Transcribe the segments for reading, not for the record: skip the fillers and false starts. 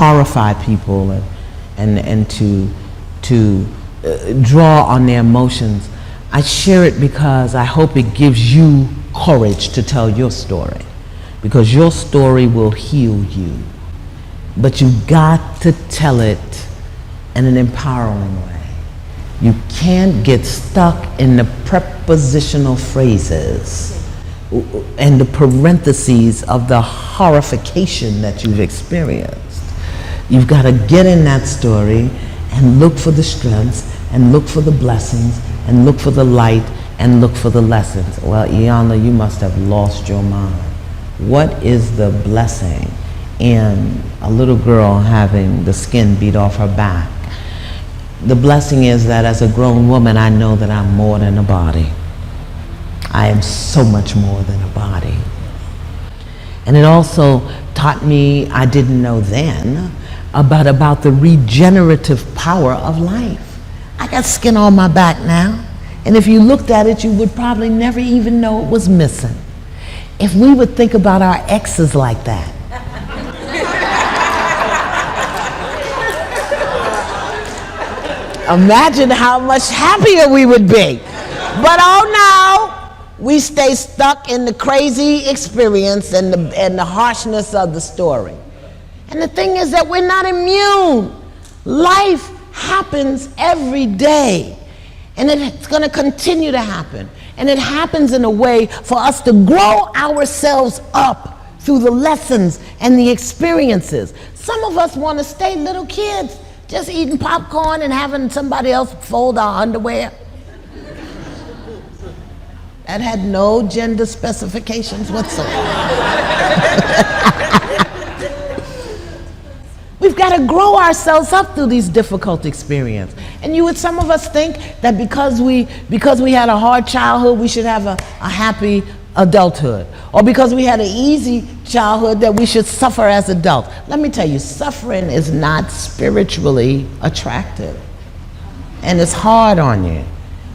horrify people and to draw on their emotions. I share it because I hope it gives you courage to tell your story, because your story will heal you. But you've got to tell it in an empowering way. You can't get stuck in the prepositional phrases and the parentheses of the horrification that you've experienced. You've got to get in that story and look for the strengths and look for the blessings and look for the light and look for the lessons. Well, Iyanla, you must have lost your mind. What is the blessing in a little girl having the skin beat off her back? The blessing is that as a grown woman, I know that I'm more than a body. I am so much more than a body. And it also taught me, I didn't know then, about the regenerative power of life. I got skin on my back now, and if you looked at it, you would probably never even know it was missing. If we would think about our exes like that. Imagine how much happier we would be. But oh no, we stay stuck in the crazy experience and the harshness of the story. And the thing is that we're not immune. Life happens every day, and it's going to continue to happen. And it happens in a way for us to grow ourselves up through the lessons and the experiences. Some of us want to stay little kids, just eating popcorn and having somebody else fold our underwear. That had no gender specifications whatsoever. We've got to grow ourselves up through these difficult experiences. And some of us think that because we had a hard childhood, we should have a happy adulthood. Or because we had an easy childhood, that we should suffer as adults. Let me tell you, suffering is not spiritually attractive. And it's hard on you.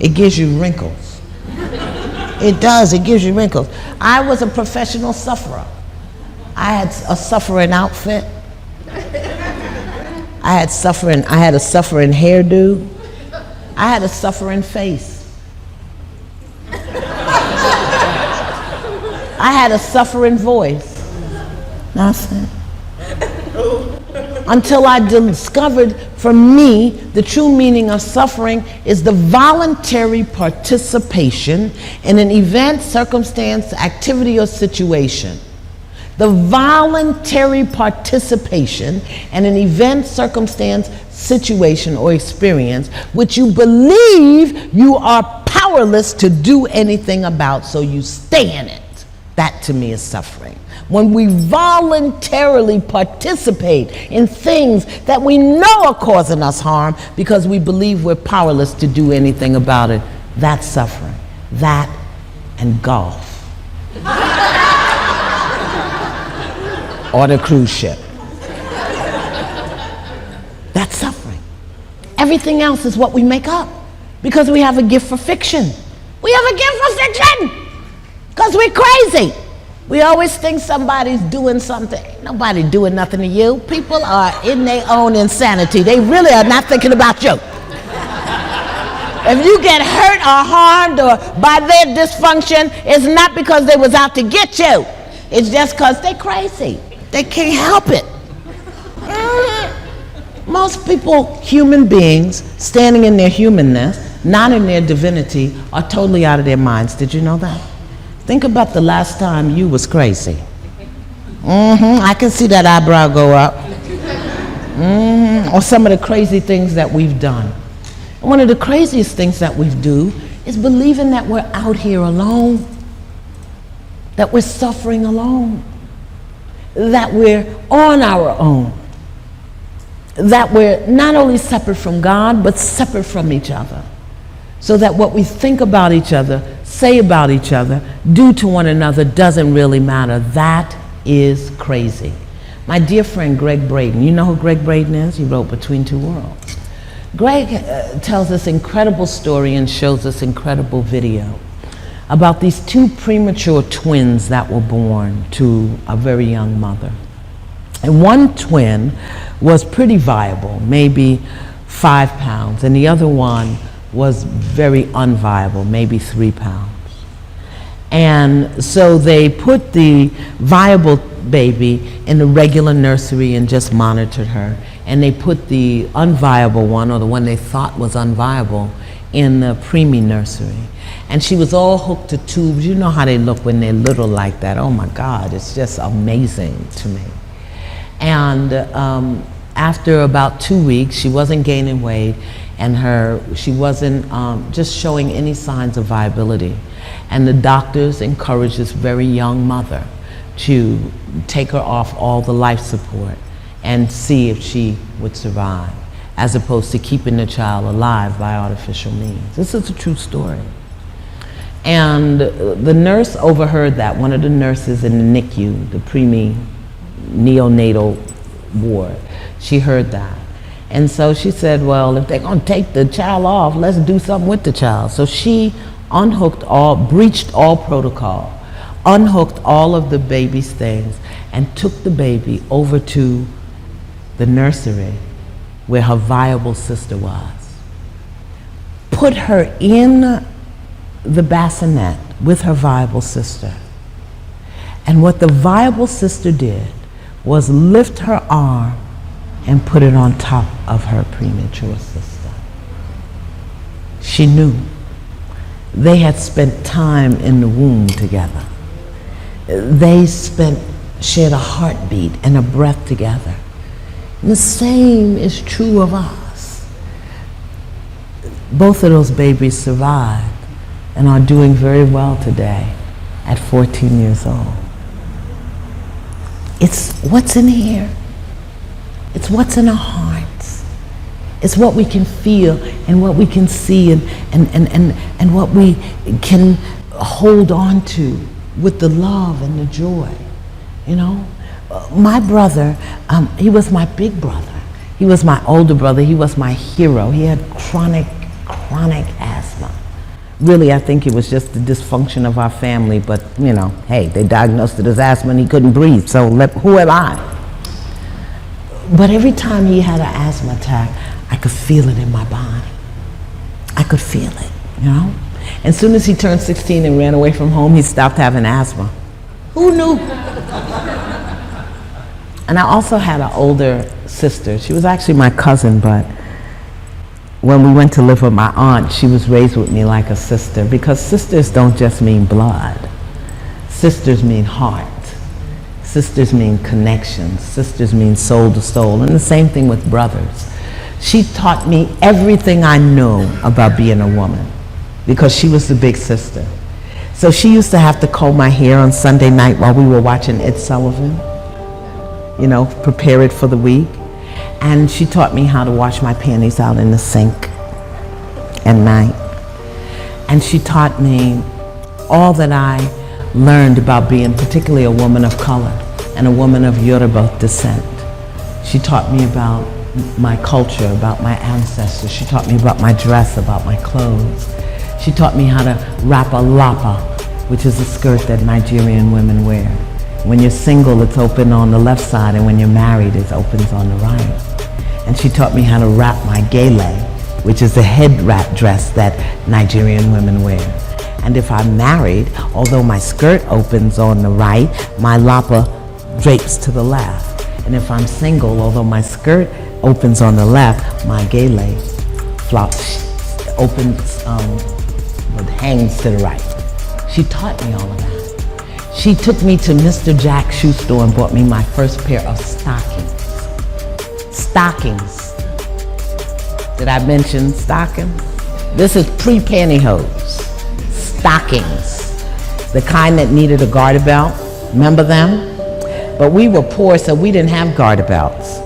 It gives you wrinkles. It does, it gives you wrinkles. I was a professional sufferer. I had a suffering outfit. I had a suffering hairdo. I had a suffering face. I had a suffering voice. Nothing. Until I discovered, for me, the true meaning of suffering is the voluntary participation in an event, circumstance, activity, or situation. The voluntary participation in an event, circumstance, situation, or experience which you believe you are powerless to do anything about, so you stay in it. That to me is suffering. When we voluntarily participate in things that we know are causing us harm because we believe we're powerless to do anything about it, that's suffering. That and golf. Or the cruise ship. That's suffering. Everything else is what we make up because we have a gift for fiction. We have a gift for fiction because we're crazy. We always think somebody's doing something. Ain't nobody doing nothing to you. People are in their own insanity. They really are not thinking about you. If you get hurt or harmed or by their dysfunction, it's not because they was out to get you. It's just because they're crazy. They can't help it. Most people, human beings, standing in their humanness, not in their divinity, are totally out of their minds. Did you know that? Think about the last time you was crazy. I can see that eyebrow go up. Or some of the crazy things that we've done. And one of the craziest things that we do is believing that we're out here alone, that we're suffering alone, that we're on our own, that we're not only separate from God, but separate from each other. So that what we think about each other, say about each other, do to one another doesn't really matter. That is crazy. My dear friend Greg Braden, you know who Greg Braden is? He wrote Between Two Worlds. Greg tells this incredible story and shows this incredible video about these two premature twins that were born to a very young mother. And one twin was pretty viable, maybe 5 pounds, and the other one was very unviable, maybe 3 pounds. And so they put the viable baby in the regular nursery and just monitored her. And they put the unviable one, or the one they thought was unviable, in the preemie nursery. And she was all hooked to tubes. You know how they look when they're little like that. Oh my God, it's just amazing to me. And after about 2 weeks, she wasn't gaining weight, and she wasn't just showing any signs of viability. And the doctors encouraged this very young mother to take her off all the life support and see if she would survive, as opposed to keeping the child alive by artificial means. This is a true story. And the nurse overheard that, one of the nurses in the NICU, the preemie neonatal ward, she heard that. And so she said, well, if they're gonna take the child off, let's do something with the child. So she breached all protocol, unhooked all of the baby's things, and took the baby over to the nursery where her viable sister was. Put her in the bassinet with her viable sister. And what the viable sister did was lift her arm and put it on top of her premature sister. She knew. They had spent time in the womb together. They shared a heartbeat and a breath together. And the same is true of us. Both of those babies survived and are doing very well today at 14 years old. It's what's in here. It's what's in our hearts. It's what we can feel and what we can see and what we can hold on to with the love and the joy, you know? My brother, he was my big brother. He was my older brother. He was my hero. He had chronic asthma. Really, I think it was just the dysfunction of our family, but you know, hey, they diagnosed it as asthma and he couldn't breathe, so who am I? But every time he had an asthma attack, I could feel it in my body. I could feel it, you know? As soon as he turned 16 and ran away from home, he stopped having asthma. Who knew? And I also had an older sister. She was actually my cousin, but when we went to live with my aunt, she was raised with me like a sister, because sisters don't just mean blood. Sisters mean heart. Sisters mean connections. Sisters mean soul to soul. And the same thing with brothers. She taught me everything I knew about being a woman, because she was the big sister. So she used to have to comb my hair on Sunday night while we were watching Ed Sullivan, you know, prepare it for the week. And she taught me how to wash my panties out in the sink at night. And she taught me all that I learned about being particularly a woman of color and a woman of Yoruba descent. She taught me about my culture, about my ancestors. She taught me about my dress, about my clothes. She taught me how to wrap a lapa, which is a skirt that Nigerian women wear. When you're single, it's open on the left side, and when you're married, it opens on the right. And she taught me how to wrap my gele, which is the head wrap dress that Nigerian women wear. And if I'm married, although my skirt opens on the right, my lapa drapes to the left. And if I'm single, although my skirt opens on the left, my gele hangs to the right. She taught me all of that. She took me to Mr. Jack's shoe store and bought me my first pair of stockings. Stockings. Did I mention stockings? This is pre-pantyhose. Stockings. The kind that needed a garter belt. Remember them? But we were poor, so we didn't have garter belts.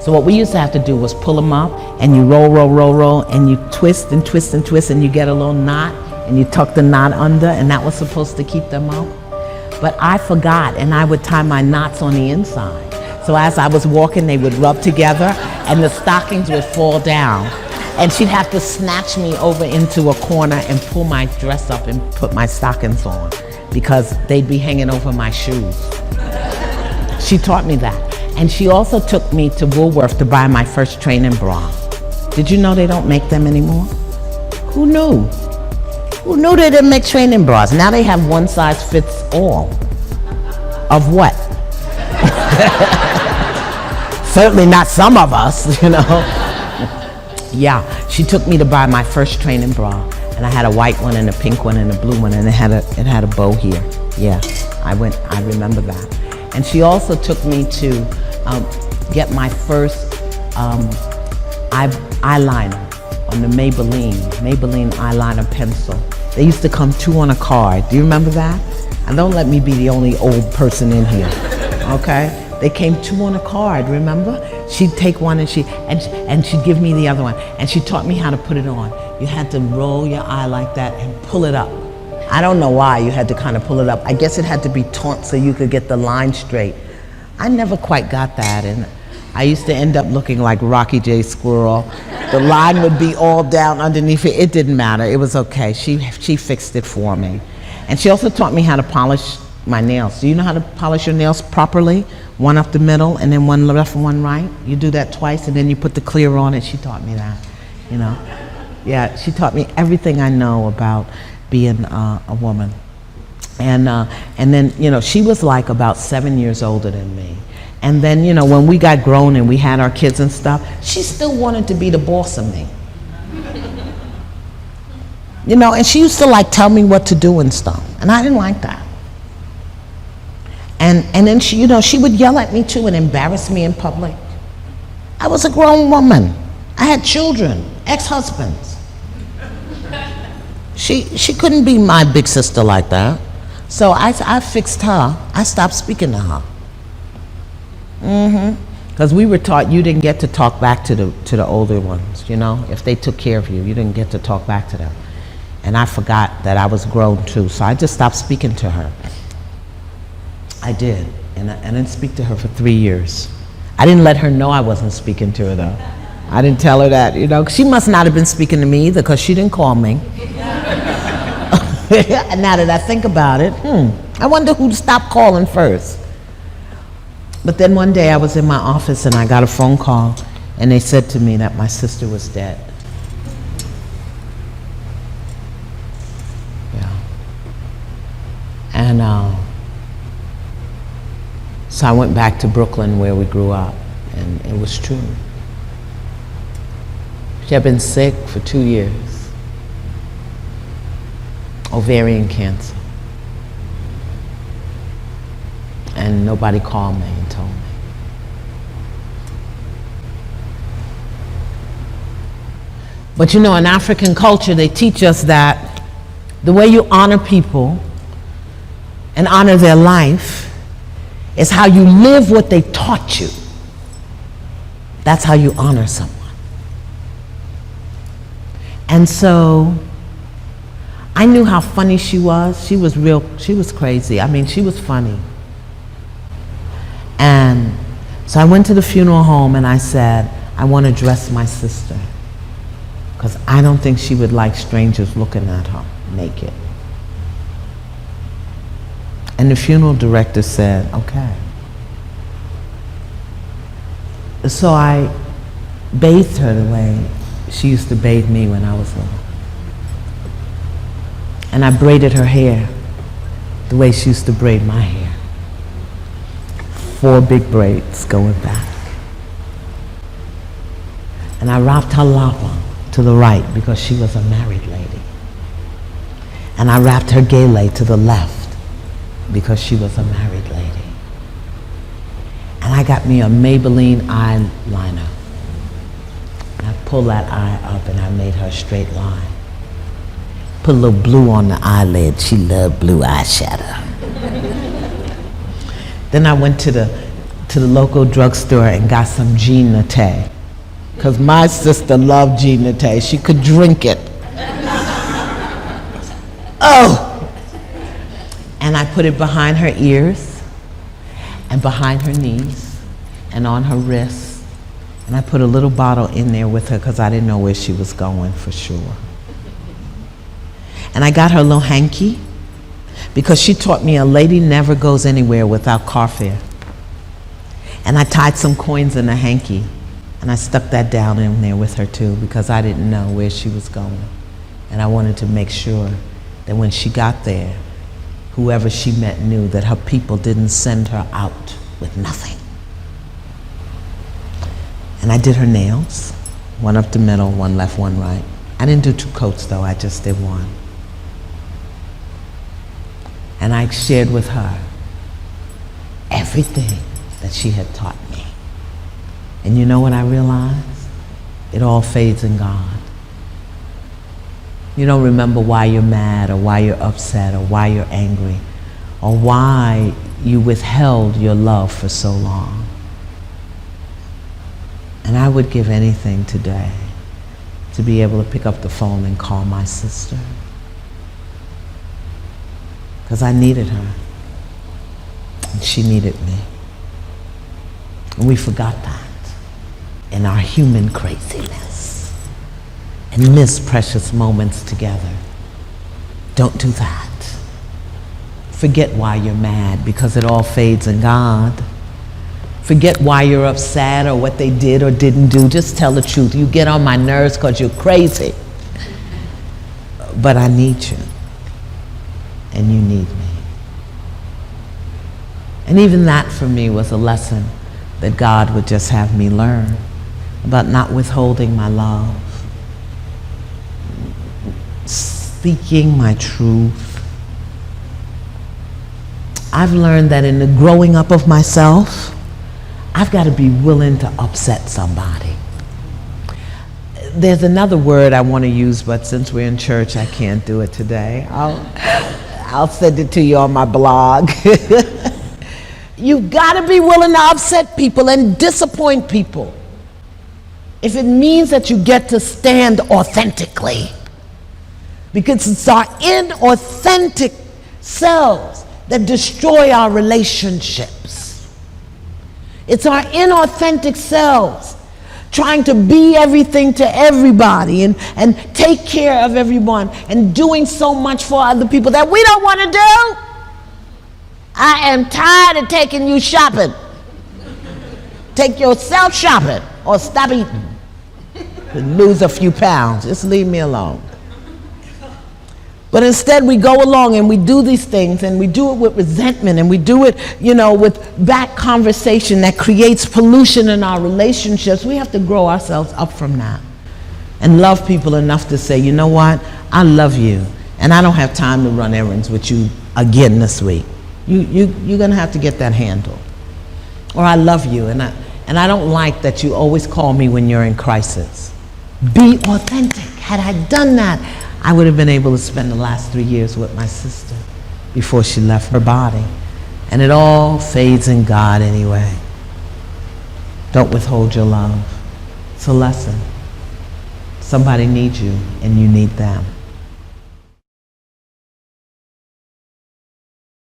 So what we used to have to do was pull them up, and you roll, and you twist and twist and twist, and you get a little knot, and you tuck the knot under, and that was supposed to keep them up. But I forgot, and I would tie my knots on the inside. So as I was walking, they would rub together, and the stockings would fall down. And she'd have to snatch me over into a corner and pull my dress up and put my stockings on, because they'd be hanging over my shoes. She taught me that. And she also took me to Woolworth to buy my first training bra. Did you know they don't make them anymore? Who knew? Who knew they didn't make training bras? Now they have one size fits all. Of what? Certainly not some of us, you know. Yeah, she took me to buy my first training bra, and I had a white one and a pink one and a blue one, and it had a bow here. Yeah, I remember that. And she also took me to get my first eyeliner on the Maybelline eyeliner pencil. They used to come 2 on a card. Do you remember that? And don't let me be the only old person in here, okay? They came 2 on a card, remember? She'd take one and she'd give me the other one. And she taught me how to put it on. You had to roll your eye like that and pull it up. I don't know why you had to kind of pull it up. I guess it had to be taut so you could get the line straight. I never quite got that, and I used to end up looking like Rocky J. Squirrel. The line would be all down underneath it. It didn't matter, it was okay. She fixed it for me. And she also taught me how to polish my nails. Do you know how to polish your nails properly? One up the middle and then one left and one right. You do that twice and then you put the clear on it. She taught me that, you know. Yeah, she taught me everything I know about being a woman. And then, you know, she was like about 7 years older than me. And then, you know, when we got grown and we had our kids and stuff, she still wanted to be the boss of me. You know, and she used to like tell me what to do and stuff. And I didn't like that. And then she, you know, she would yell at me too and embarrass me in public. I was a grown woman. I had children, ex-husbands. She couldn't be my big sister like that. So I fixed her. I stopped speaking to her. Because we were taught you didn't get to talk back to the older ones, you know? If they took care of you, you didn't get to talk back to them. And I forgot that I was grown too, so I just stopped speaking to her. I did, and I didn't speak to her for 3 years. I didn't let her know I wasn't speaking to her though. I didn't tell her that, you know. She must not have been speaking to me either because she didn't call me. And now that I think about it, I wonder who stopped calling first. But then one day I was in my office and I got a phone call and they said to me that my sister was dead. Yeah. And so I went back to Brooklyn where we grew up, and it was true. She had been sick for 2 years. Ovarian cancer. And nobody called me and told me. But you know, in African culture, they teach us that the way you honor people and honor their life is how you live what they taught you. That's how you honor someone. And so I knew how funny she was. She was crazy. I mean, she was funny. And so I went to the funeral home and I said, I want to dress my sister because I don't think she would like strangers looking at her naked. And the funeral director said, okay. So I bathed her the way she used to bathe me when I was little. And I braided her hair the way she used to braid my hair. 4 big braids going back. And I wrapped her lava to the right because she was a married lady. And I wrapped her gele to the left because she was a married lady. And I got me a Maybelline eyeliner. And I pulled that eye up and I made her a straight line. Put a little blue on the eyelid. She loved blue eyeshadow. Then I went to the local drugstore and got some Jean Naté. Because my sister loved Jean Naté. She could drink it. Oh! And I put it behind her ears and behind her knees and on her wrists. And I put a little bottle in there with her because I didn't know where she was going for sure. And I got her a little hanky because she taught me a lady never goes anywhere without car fare. And I tied some coins in a hanky, and I stuck that down in there with her too, because I didn't know where she was going. And I wanted to make sure that when she got there, whoever she met knew that her people didn't send her out with nothing. And I did her nails, one up the middle, one left, one right. I didn't do 2 coats though, I just did one. And I shared with her everything that she had taught me. And you know what I realized? It all fades in God. You don't remember why you're mad or why you're upset or why you're angry or why you withheld your love for so long. And I would give anything today to be able to pick up the phone and call my sister, because I needed her and she needed me. And we forgot that in our human craziness and miss precious moments together. Don't do that. Forget why you're mad, because it all fades in God. Forget why you're upset or what they did or didn't do. Just tell the truth. You get on my nerves because you're crazy. But I need you. And you need me. And even that for me was a lesson that God would just have me learn about not withholding my love, speaking my truth. I've learned that in the growing up of myself, I've got to be willing to upset somebody. There's another word I want to use, but since we're in church, I can't do it today. I'll send it to you on my blog. You've got to be willing to upset people and disappoint people if it means that you get to stand authentically. Because it's our inauthentic selves that destroy our relationships. It's our inauthentic selves trying to be everything to everybody and take care of everyone and doing so much for other people that we don't want to do. I am tired of taking you shopping. Take yourself shopping or stop eating and lose a few pounds. Just leave me alone. But instead we go along and we do these things and we do it with resentment and we do it, with back conversation that creates pollution in our relationships. We have to grow ourselves up from that and love people enough to say, you know what, I love you and I don't have time to run errands with you again this week. You're gonna have to get that handled. Or I love you and I don't like that you always call me when you're in crisis. Be authentic. Had I done that, I would have been able to spend the last 3 years with my sister before she left her body. And it all fades in God anyway. Don't withhold your love. It's a lesson. Somebody needs you and you need them.